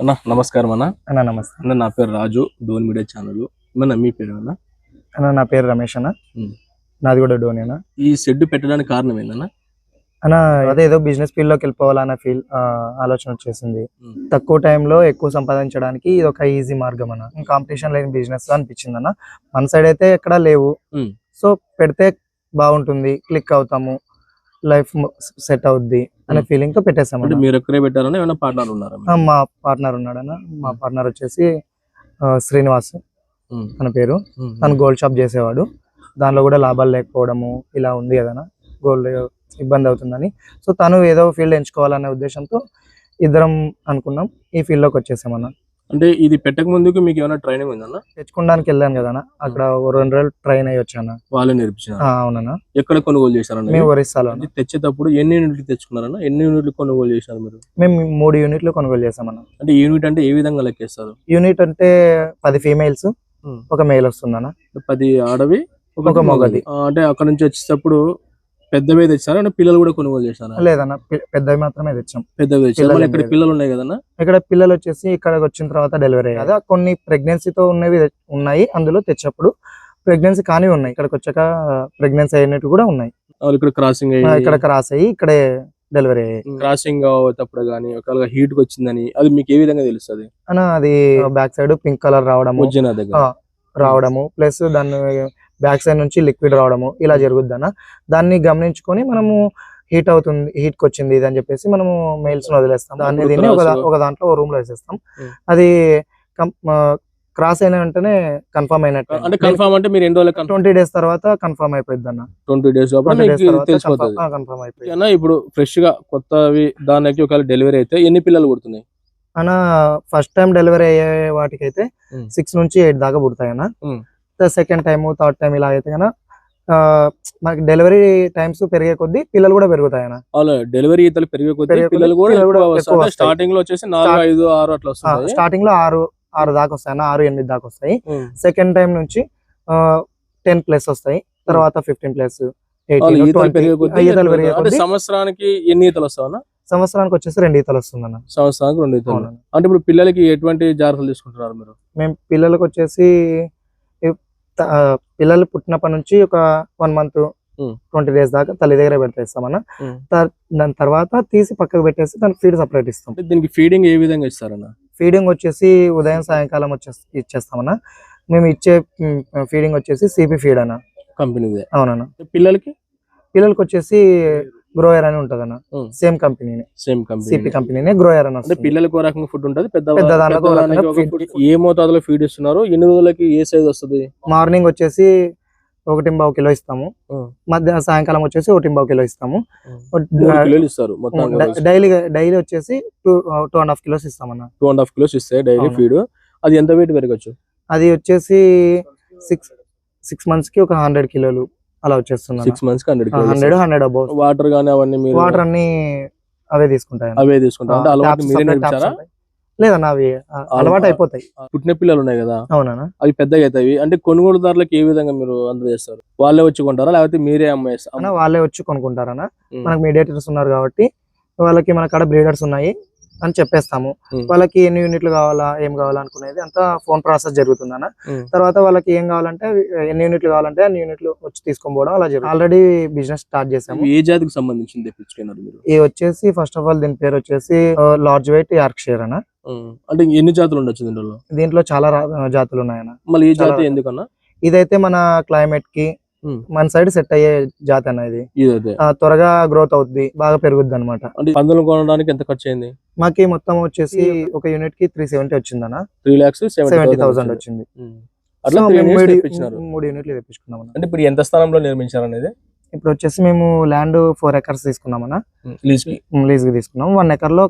అన్న నమస్కారం అన్న. అన్న నమస్తే అన్న నా పేరు రాజు, డోన్ మీడియా ఛానల్. అన్న మీ పేరు అన్న? అన్న నా పేరు రమేష్ అన్న. నాది కూడా డోని అన్న. ఈ షెడ్ పెట్టడానికి కారణం ఏందన్న? అన్న అదే ఏదో బిజినెస్ ఫీల్డ్ లోకి వెళ్ళిపోవాలన్న ఆలోచన వచ్చేసింది. తక్కువ టైంలో ఎక్కువ సంపాదించడానికి ఇది ఒక ఈజీ మార్గం అన్న. కాంపిటీషన్ లేని బిజినెస్ అనిపించింది అన్న. మన సైడ్ అయితే ఎక్కడా లేవు, సో పెడితే బాగుంటుంది, క్లిక్ అవుతాము, లైఫ్ సెట్ అవుద్ది అనే ఫీలింగ్ తో పెట్టేసాం. మీరు ఎక్కడే పెట్టారని ఏమైనా పార్ట్నర్ ఉన్నారా? మా పార్ట్నర్ ఉన్నాడన్న. మా పార్ట్నర్ వచ్చేసి శ్రీనివాస్ తన పేరు. తను గోల్డ్ షాప్ చేసేవాడు. దానిలో కూడా లాభాలు లేకపోవడము ఇలా ఉంది కదనా, గోల్డ్ ఇబ్బంది అవుతుందని, సో తను ఏదో ఫీల్డ్ ఎంచుకోవాలనే ఉద్దేశంతో ఇద్దరం అనుకున్నాం, ఈ ఫీల్డ్ లోకి వచ్చేసామన్నా. అంటే ఇది పెట్టక ముందుకు మీకు ఏమైనా ట్రైనింగ్ ఉందన్న? తెచ్చుకోవడానికి వెళ్ళాను కదన్నా, అక్కడ 2 రోజులు ట్రైన్ అయ్యి వచ్చాను. వాళ్ళే నేర్పించారు? అవునన్నా. ఎక్కడ కొనుగోలు చేశారన్న? మేము ఒరిస్సాలో. తెచ్చేటప్పుడు ఎన్ని యూనిట్లు తెచ్చుకున్నారన్న? ఎన్ని యూనిట్లు కొనుగోలు చేశారు మీరు? మేము 3 యూనిట్లు కొనుగోలు చేసామన్నా. అంటే యూనిట్ అంటే ఏ విధంగా లెక్కేస్తారు? యూనిట్ అంటే 10 ఫీమేల్స్, ఒక మేల్ వస్తుందన్న. 10 ఆడవి, ఒక మొగది. అంటే అక్కడ నుంచి వచ్చేటప్పుడు పెద్దవే తెచ్చారా? అంటే పిల్లలు కూడా కొనుగోలు చేశారా? లేదన్న, పెద్దవి మాత్రమే తెచ్చాం. పెద్దవి తెచ్చారు. ఇక్కడ పిల్లలు ఉన్నాయి కదన్నా? ఇక్కడ పిల్లలు వచ్చేసి ఇక్కడ వచ్చిన తర్వాత డెలివరీ అయ్యాయి. కొన్ని ప్రెగ్నెన్సీతో ఉన్నవి ఉన్నాయి, అందులో తెచ్చప్పుడు ప్రెగ్నెన్సీ కానీ ఉన్నాయి. ఇక్కడికి వచ్చాక ప్రెగ్నెన్సీ అయినట్టు కూడా ఉన్నాయి. ఇక్కడ క్రాసింగ్ ఇక్కడ క్రాస్ అయ్యి ఇక్కడే డెలివరీ అయ్యాయి. క్రాసింగ్ అవ్వటప్పుడు గానీ ఒకవేళ హీట్ వచ్చిందని అది మీకు ఏ విధంగా తెలుస్తుంది అన్న? అది బ్యాక్ సైడ్ పింక్ కలర్ రావడము ప్లస్ దాన్ని బ్యాక్ సైడ్ నుంచి లిక్విడ్ రావడము ఇలా జరుగుద్ది అన్న. దాన్ని గమనించుకొని మనము హీట్ అవుతుంది, హీట్ కి వచ్చింది ఇది అని చెప్పేసి మనము మెయిల్స్ వదిలేస్తాం. దాన్ని దీన్ని ఒక దాంట్లో రూమ్ లో వేసేస్తాం. అది క్రాస్ అయిన వెంటనే కన్ఫర్మ్ అయినట్టు. అంటే కన్ఫర్మ్ అంటే మీరు 20 డేస్ తర్వాత కన్ఫర్మ్ అయిపోయింది అన్న. 20 డేస్ కన్ఫర్మ్ అయిపోయింది. ఇప్పుడు ఫ్రెష్ గా కొత్తవి దానికి ఒకవేళ డెలివరీ అయితే ఎన్ని పిల్లలు పుడుతున్నాయి అన్న? ఫస్ట్ టైం డెలివరీ అయ్యే వాటికైతే 6 నుంచి 8 దాకా పుడతాయి అన్న. సెకండ్ టైమ్, థర్డ్ టైం ఇలా అయితే కన్నా మనకి డెలివరీ టైమ్స్ పెరిగే కొద్దీ పిల్లలు కూడా పెరుగుతాయి అన్న. డెలివరీ పెరిగే కొద్దీ పిల్లలు కూడా స్టార్టింగ్ లో వచ్చేసి 4, 5, 6 అట్లా వస్తాయి. స్టార్టింగ్ లో 6 దాకా వస్తాయి అన్న, 6, 8 దాకా వస్తాయి. సెకండ్ టైం నుంచి 10+ వస్తాయి, తర్వాత 15+, 18. సంవత్సరానికి ఎన్ని ఈతలు వస్తావన్నా? సంవత్సరానికి వచ్చేసి 2 ఈతలు వస్తుందన్న. సంవత్సరానికి 2 ఈతలు. అంటే ఇప్పుడు పిల్లలకి ఎటువంటి జాగ్రత్తలు తీసుకుంటున్నారు మీరు? మేము పిల్లలకు వచ్చేసి పిల్లలు పుట్టినప్పటి నుంచి ఒక 1 మంత్ 20 డేస్ దాకా తల్లి దగ్గర పెట్టేస్తామన్న. దాని తర్వాత తీసి పక్కకు పెట్టేసి దానికి ఫీడ్ సపరేట్ ఇస్తాం. దీనికి ఫీడింగ్ ఏ విధంగా ఇస్తారన్న? ఫీడింగ్ వచ్చేసి ఉదయం సాయంకాలం ఇచ్చేస్తామన్న. మేము ఇచ్చే ఫీడింగ్ వచ్చేసి సిపి ఫీడ్ అన్న, కంపెనీ. అవునన్న. పిల్లలకి వచ్చేసి గ్రోయర్ అని ఉంటది అన్న. సేమ్ కంపెనీనే, సిపి కంపెనీనే గ్రోయర్ అని. అంటే పిల్లలకు రకంగా ఫుడ్ ఉంటది, ఏ మోతాదులో ఫీడ్ ఇస్తున్నారు? ఎన్ని రోజులకి ఏ సైజ్ వస్తుంది? మార్నింగ్ వచ్చేసి 1.25 కిలో ఇస్తాము, సాయంకాలం వచ్చేసి 1.25 కిలో ఇస్తాము. డైలీ వచ్చేసి 2.5 కిలోస్ ఇస్తామన్న. 2.5 కిలోస్ ఇస్తాయి డైలీ ఫీడ్. అది ఎంత వెయిట్ పెరగచ్చు? అది వచ్చేసి 6 మంత్స్ కి ఒక 100 కిలోలు అలా వచ్చేస్తుంది. 6 మంత్స్ కి 100 అబౌవ్. వాటర్ గానీ అవన్నీ వాటర్ అన్ని అవే తీసుకుంటాయి. అంటే అలవాటు మీరే నేర్పించారా? లేదన్న, అవి అలవాటు అయిపోతాయి. పుట్టిన పిల్లలు ఉన్నాయి కదా, అవునా, అవి పెద్దగా అవుతాయి. అంటే కొనుగోలుదారులకు ఏ విధంగా మీరు అందజేస్తారు? వాళ్ళే వచ్చి కొంటారా లేకపోతే మీరే అమ్మేస్తారా? వాళ్ళే వచ్చి కొనుక్కుంటారన్న. మనకు మీడియేటర్స్ ఉన్నారు కాబట్టి వాళ్ళకి మన కాడ బ్రీడర్స్ ఉన్నాయి అని చెప్పేస్తాము. వాళ్ళకి ఎన్ని యూనిట్లు కావాలా, ఏం కావాలా అనుకునేది అంతా ఫోన్ ప్రాసెస్ జరుగుతుందన్న. తర్వాత వాళ్ళకి ఏం కావాలంటే ఎన్ని యూనిట్లు కావాలంటే అన్ని యూనిట్లు వచ్చి తీసుకొని పోవడం అలా జరుగుతుంది. ఆల్రెడీ బిజినెస్ స్టార్ట్ చేసాము. ఏ జాతికి సంబంధించింది తెప్పించుకున్నారు మీరు? ఇది వచ్చేసి ఫస్ట్ ఆఫ్ ఆల్ దీని పేరు వచ్చేసి లార్జ్ వెయిట్ యార్క్షైర్ అన్న. అంటే ఎన్ని జాతులు ఉండొచ్చు దీంట్లో? దీంట్లో చాలా జాతులు ఉన్నాయన్న. మళ్ళీ ఈ జాతి ఎందుకన్నా? ఇదైతే మన క్లైమేట్ కి మన సైడ్ సెట్ అయ్యే జాతి అన్న. ఇది త్వరగా గ్రోత్ అవుతుంది, బాగా పెరుగుద్ది అనమాట. పందులు కొనడానికి ఎంత ఖర్చు అయింది? మాకి మొత్తం వచ్చేసి ఒక యూనిట్ కి 370 వచ్చింది అన్న. 3,70,000 వచ్చింది. 3 యూనిట్లు తెప్పించుకున్నాం. అంటే ఇప్పుడు ఎంత స్థానంలో నిర్మించారు అనేది? ఇప్పుడు వచ్చేసి మేము ల్యాండ్ 4 ఎకర్స్ తీసుకున్నాం అన్న. లీజ్ కి తీసుకున్నాం. 1 ఎకర్ లో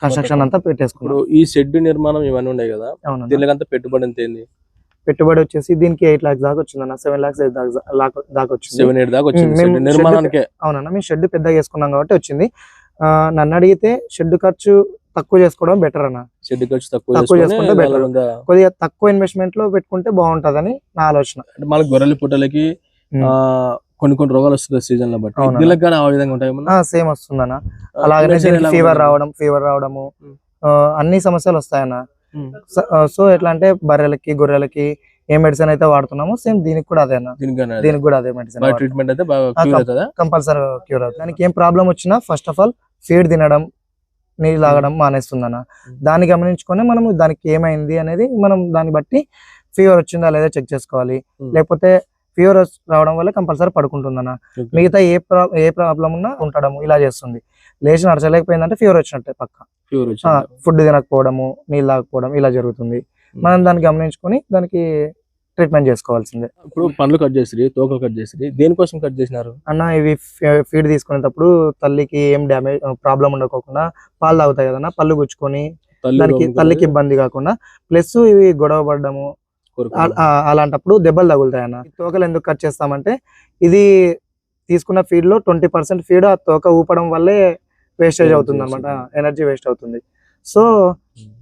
కన్స్ట్రక్షన్ అంతా పెట్టేసుకున్నాం. ఈ షెడ్ నిర్మాణం ఇవన్నీ ఉన్నాయి కదా, దీనికంతా పెట్టుబడి ఎంత అయింది? పెట్టుబడి వచ్చేసి దీనికి 8 lakhs దాకా వచ్చింది అన్న. 7 lakhs దాకా వచ్చింది. 7-8 దాకా వచ్చింది నిర్మాణానికి. అవునన్నా, మేము షెడ్ పెద్దగా చేసుకున్నాం కాబట్టి వచ్చింది. నన్ను అడిగితే షెడ్ ఖర్చు తక్కువ చేసుకోవడం బెటర్ అన్న. షెడ్ ఖర్చు తక్కువ చేసుకుంటే బెటర్. కొద్దిగా తక్కువ ఇన్వెస్ట్మెంట్ లో పెట్టుకుంటే బాగుంటదని నా ఆలోచన. మనకి గొర్రెల పుట్టలకి కొన్ని రోగాలు వస్తుంది సీజన్ లో బట్టి, ఆ విధంగా ఉంటాయి. సేమ్ వస్తుందన్న. అలాగే ఫీవర్ రావడము, అన్ని సమస్యలు వస్తాయన్న. సో ఎట్లా అంటే బర్రెలకి గొర్రెలకి ఏ మెడిసిన్ అయితే వాడుతున్నామో సేమ్ దీనికి కూడా అదే అన్న. దీనికి కూడా అదే మెడిసిన్ ట్రీట్మెంట్ అయితే కంపల్సరీ క్యూర్ అవుతుంది. దానికి ఏం ప్రాబ్లం వచ్చినా ఫస్ట్ ఆఫ్ ఆల్ ఫీడ్ తినడం నీళ్ళు తాగడం మానేస్తుందన్న. దాన్ని గమనించుకొని మనం దానికి ఏమైంది అనేది మనం దాన్ని బట్టి ఫీవర్ వచ్చిందా లేదా చెక్ చేసుకోవాలి. లేకపోతే ఫీవర్ రావడం వల్ల కంపల్సరీ పడుకుంటుందన్న. మిగతా ఏ ప్రాబ్లం ఉన్నా ఉండడము ఇలా చేస్తుంది. లేచి నడచలేకపోయిందంటే ఫీవర్ వచ్చినట్టే పక్క. ఫుడ్ తినకపోవడము నీళ్ళు తాగకపోవడం ఇలా జరుగుతుంది. మనం దాన్ని గమనించుకొని దానికి ట్రీట్మెంట్ చేసుకోవాల్సిందే. ఇప్పుడు పండ్లు కట్ చేసి తోకలు కట్ చేసి దేనికోసం కట్ చేసినారు అన్న? ఇవి ఫీడ్ తీసుకునేటప్పుడు తల్లికి ఏం డ్యామేజ్ ప్రాబ్లం ఉండకోకుండా పాలు తాగుతాయి కదన్నా, పళ్ళు గుచ్చుకొని దానికి తల్లికి ఇబ్బంది కాకుండా, ప్లస్ ఇవి గొడవ పడడము అలాంటప్పుడు దెబ్బలు తగులుతాయన్న. తోకలు ఎందుకు కట్ చేస్తామంటే ఇది తీసుకున్న ఫీడ్ లో 20% ఫీడ్ ఆ తోక ఊపడం వల్లే వేస్టేజ్ అవుతుంది అనమాట, ఎనర్జీ వేస్ట్ అవుతుంది. సో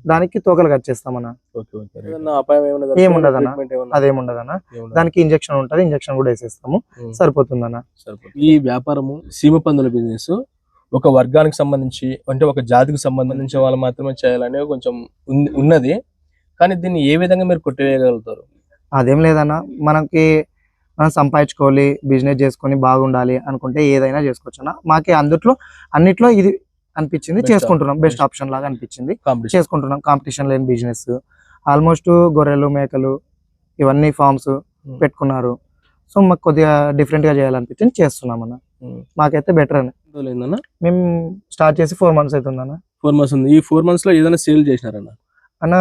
దానికి తోకలు కట్ చేస్తామన్నా. ఏముండదన్నా, అదేముండదన్నా. దానికి ఇంజక్షన్ ఉంటది, ఇంజక్షన్ కూడా వేసేస్తాము, సరిపోతుందన్న. ఈ వ్యాపారము సీమ పందుల బిజినెస్ ఒక వర్గానికి సంబంధించి అంటే ఒక జాతికి సంబంధించిన వాళ్ళు మాత్రమే చేయాలనే కొంచెం ఉన్నది. కానీ దీన్ని ఏ విధంగా మీరు కొట్టివేయగలుగుతారు? అదేం లేదన్న, మనం సంపాదించుకోవాలి, బిజినెస్ చేసుకొని బాగుండాలి అనుకుంటే ఏదైనా చేసుకోవచ్చు అన్న. మాకి అన్నిట్లో ఇది అనిపించింది, చేసుకుంటున్నాం. బెస్ట్ ఆప్షన్ లాగా అనిపించింది, చేసుకుంటున్నాం. కాంపిటీషన్ లేని బిజినెస్. ఆల్మోస్ట్ గొర్రెలు మేకలు ఇవన్నీ ఫార్మ్స్ పెట్టుకున్నారు. సో మాకు కొద్దిగా డిఫరెంట్ గా చేయాలనిపించింది, చేస్తున్నాం అన్న. మాకైతే బెటర్ అని. మేము స్టార్ట్ చేసి 4 months అవుతుందన్న. 4 months ఉంది. ఈ 4 months లో ఏదైనా సేల్ చేసినారన్న? అన్న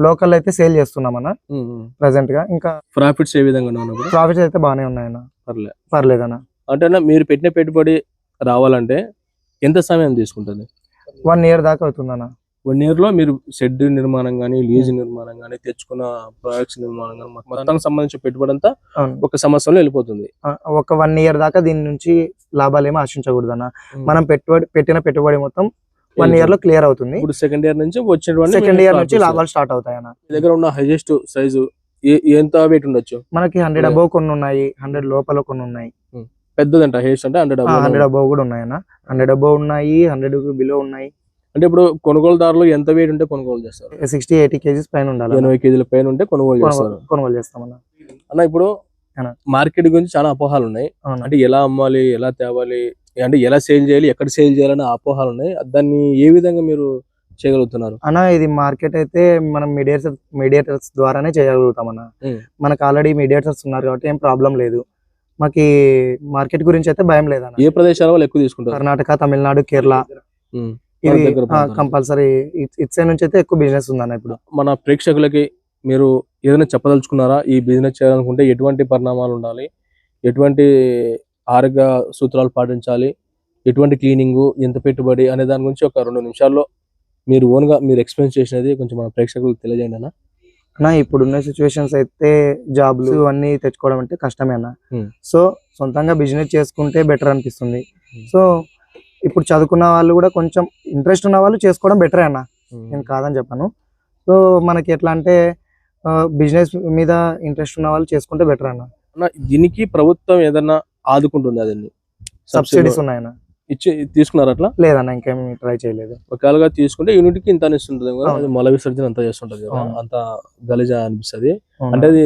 లోకల్ అయితే సేల్ చేస్తున్నాం అన్న ప్రెసెంట్ గా. ఇంకా ప్రాఫిట్స్ ఏ విధంగా? ప్రాఫిట్స్ అయితే బాగానే ఉన్నాయన్న, పర్లేదన్న. అంటే మీరు పెట్టిన పెట్టుబడి రావాలంటే ఎంత సమయం తీసుకుంటుంది? 1 year దాకా అవుతుందన్న. 1 year లో మీరు షెడ్ నిర్మాణం కానీ, లీజ్ నిర్మాణం కానీ, తెచ్చుకున్న ప్రొడక్ట్స్ నిర్మాణం కానీ మొత్తానికి సంబంధించిన పెట్టుబడి అంతా ఒక సంవత్సరంలో వెళ్ళిపోతుంది. ఒక 1 year దాకా దీని నుంచి లాభాలు ఏమో ఆశించకూడదు అన్న. మనం పెట్టిన పెట్టుబడి మొత్తం 1 year లో క్లియర్ అవుతుంది. ఇప్పుడు సెకండ్ ఇయర్ నుంచి నుంచి లాభాలు స్టార్ట్ అవుతాయి అన్న. దగ్గర ఉన్న హైయెస్ట్ సైజు ఎంత వెయిట్ ఉండొచ్చు? మనకి 100 above కొన్ని ఉన్నాయి, 100 లోపల కొన్ని ఉన్నాయి. పెద్దదంట హైయెస్ట్ అంటే 100 above కూడా ఉన్నాయి అన్న. 100 above ఉన్నాయి, 100 బిలో ఉన్నాయి. అంటే ఇప్పుడు కొనుగోలుదారులు ఎంత వెయిట్ ఉంటే కొనుగోలు చేస్తారు? 60-80 kgs పైన ఉండాలి. 80 kg పైన ఉంటే కొనుగోలు చేస్తామన్న. అన్న ఇప్పుడు మార్కెట్ గురించి చాలా అపోహాలు ఉన్నాయి. అంటే ఎలా అమ్మాలి, ఎలా తేవాలి, అంటే ఎలా సేల్ చేయాలి, ఎక్కడ సేల్ చేయాలని అపోహాలు ఉన్నాయి. దాన్ని ఏ విధంగా మీరు చేయగలుగుతున్నారు అన్న? ఇది మార్కెట్ అయితే మనం మీడియేటర్స్ ద్వారానే చేయగలుగుతాం అన్న. మనకు ఆల్రెడీ మీడియేటర్స్ ఉన్నారు కాబట్టి ఏం ప్రాబ్లం లేదు. మాకు మార్కెట్ గురించి అయితే భయం లేదన్న. ఏ ప్రదేశాల వాళ్ళు ఎక్కువ తీసుకుంటారు? కర్ణాటక, తమిళనాడు, కేరళ ఇవి కంపల్సరీ ఇట్ సైడ్ నుంచి అయితే ఎక్కువ బిజినెస్ ఉందన్న. ఇప్పుడు మన ప్రేక్షకులకి మీరు ఏదైనా చెప్పదలుచుకున్నారా? ఈ బిజినెస్ చేయాలనుకుంటే ఎటువంటి పరిణామాలు ఉండాలి, ఎటువంటి ఆరోగ్య సూత్రాలు పాటించాలి, ఎటువంటి క్లీనింగ్, ఎంత పెట్టుబడి అనే దాని గురించి ఒక 2 నిమిషాల్లో మీరు ఓన్గా మీరు ఎక్స్ప్లెయిన్ చేసినది కొంచెం మన ప్రేక్షకులకు తెలియజేయండి అన్న. ఇప్పుడున్న సిచ్యువేషన్స్ అయితే జాబ్లు అన్ని తెచ్చుకోవడం అంటే కష్టమే అన్న. సో సొంతంగా బిజినెస్ చేసుకుంటే బెటర్ అనిపిస్తుంది. సో ఇప్పుడు చదువుకున్న వాళ్ళు కూడా కొంచెం ఇంట్రెస్ట్ ఉన్న వాళ్ళు చేసుకోవడం బెటరే అన్న, నేను కాదని చెప్పాను. సో మనకి ఎట్లా అంటే బిజినెస్ మీద ఇంట్రెస్ట్ ఉన్న వాళ్ళు చేసుకుంటే బెటర్ అన్న. దీనికి ప్రభుత్వం ఏదన్నా ఆదుకుంటుంది? అదండి సబ్సిడీస్ ఉన్నాయన్న. తీసుకున్నారు అట్లా? లేదన్న, ఇంకేమి ట్రై చేయలేదు. ఒకవేళ తీసుకుంటే యూనిట్ కి ఇంత అనిస్తుంటది కదా, అది మల విసర్జన అంతా చేస్తుంటది కదా, అంత గలీజా అనిపిస్తుంది. అంటే అది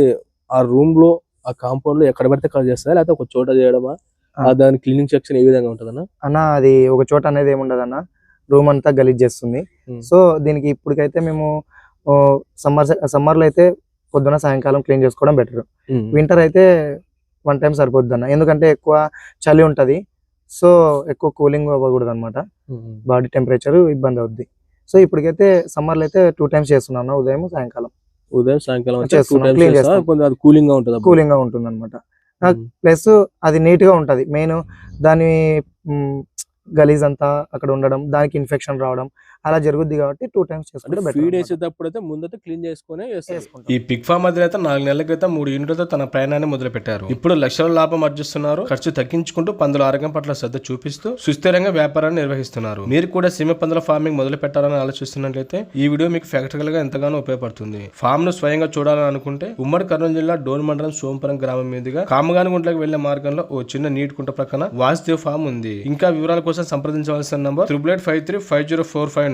ఆ రూమ్ లో ఆ కాంపౌండ్ లో ఎక్కడ పడితే అక్కడ చేస్తుందా, లేకపోతే ఒక చోట చేయడమా? దాని క్లీనింగ్ సెక్షన్ ఏ విధంగా ఉంటదన్న? అన్న అది ఒక చోట అనేది ఏముండదు అన్న, రూమ్ అంతా గలీజ్ చేస్తుంది. సో దీనికి ఇప్పటికైతే మేము సమ్మర్ లో అయితే పొద్దున సాయంకాలం క్లీన్ చేసుకోవడం బెటర్. వింటర్ అయితే 1 time సరిపోద్ది అన్న, ఎందుకంటే ఎక్కువ చలి ఉంటది. సో ఎక్కువ కూలింగ్ అవ్వకూడదు అనమాట, బాడీ టెంపరేచర్ ఇబ్బంది అవుద్ది. సో ఇప్పటికైతే సమ్మర్ లో అయితే 2 times చేస్తున్నాను, ఉదయం సాయంకాలం కూలింగ్ గా ఉంటుంది, కూలింగ్ గా ఉంటుంది అనమాట. ప్లస్ అది నీట్ గా ఉంటది. మెయిన్ దాని గలీజ్ అంతా అక్కడ ఉండడం, దానికి ఇన్ఫెక్షన్ రావడం అలా జరుగుద్ది కాబట్టి 2 times చేసుకుంటే ఫీడ్ వేసేటప్పుడు అయితే ముందైతే క్లీన్ చేసుకుని ఈ పిగ్ ఫార్మ్ అయితే 4 నెలల క్రితం 3 యూనిట్లతో తన ప్రయాణాన్ని మొదలు పెట్టారు. ఇప్పుడు లక్షల లాభం ఆర్జిస్తున్నారు. ఖర్చు తగ్గించుకుంటూ పందుల ఆరోగ్యం పట్ల శ్రద్ధ చూపిస్తూ సుస్థిరంగా వ్యాపారాన్ని నిర్వహిస్తున్నారు. మీరు కూడా సీమ పందుల ఫార్మింగ్ మొదలు పెట్టాలని ఆలోచిస్తున్నట్లయితే ఈ వీడియో మీకు ప్రాక్టికల్ గా ఎంతగానో ఉపయోగపడుతుంది. ఫామ్ ను స్వయంగా చూడాలని అనుకుంటే ఉమ్మడి కర్నూలు జిల్లా డోన్ మండలం సోంపురం గ్రామం మీదుగా కామగానిగుంట్లోకి వెళ్లే మార్గంలో ఓ చిన్న నీటి కుంట ప్రక్కన వాసుదేవ్ ఫామ్ ఉంది. ఇంకా వివరాల కోసం సంప్రదించవలసిన నంబర్ 8853504549.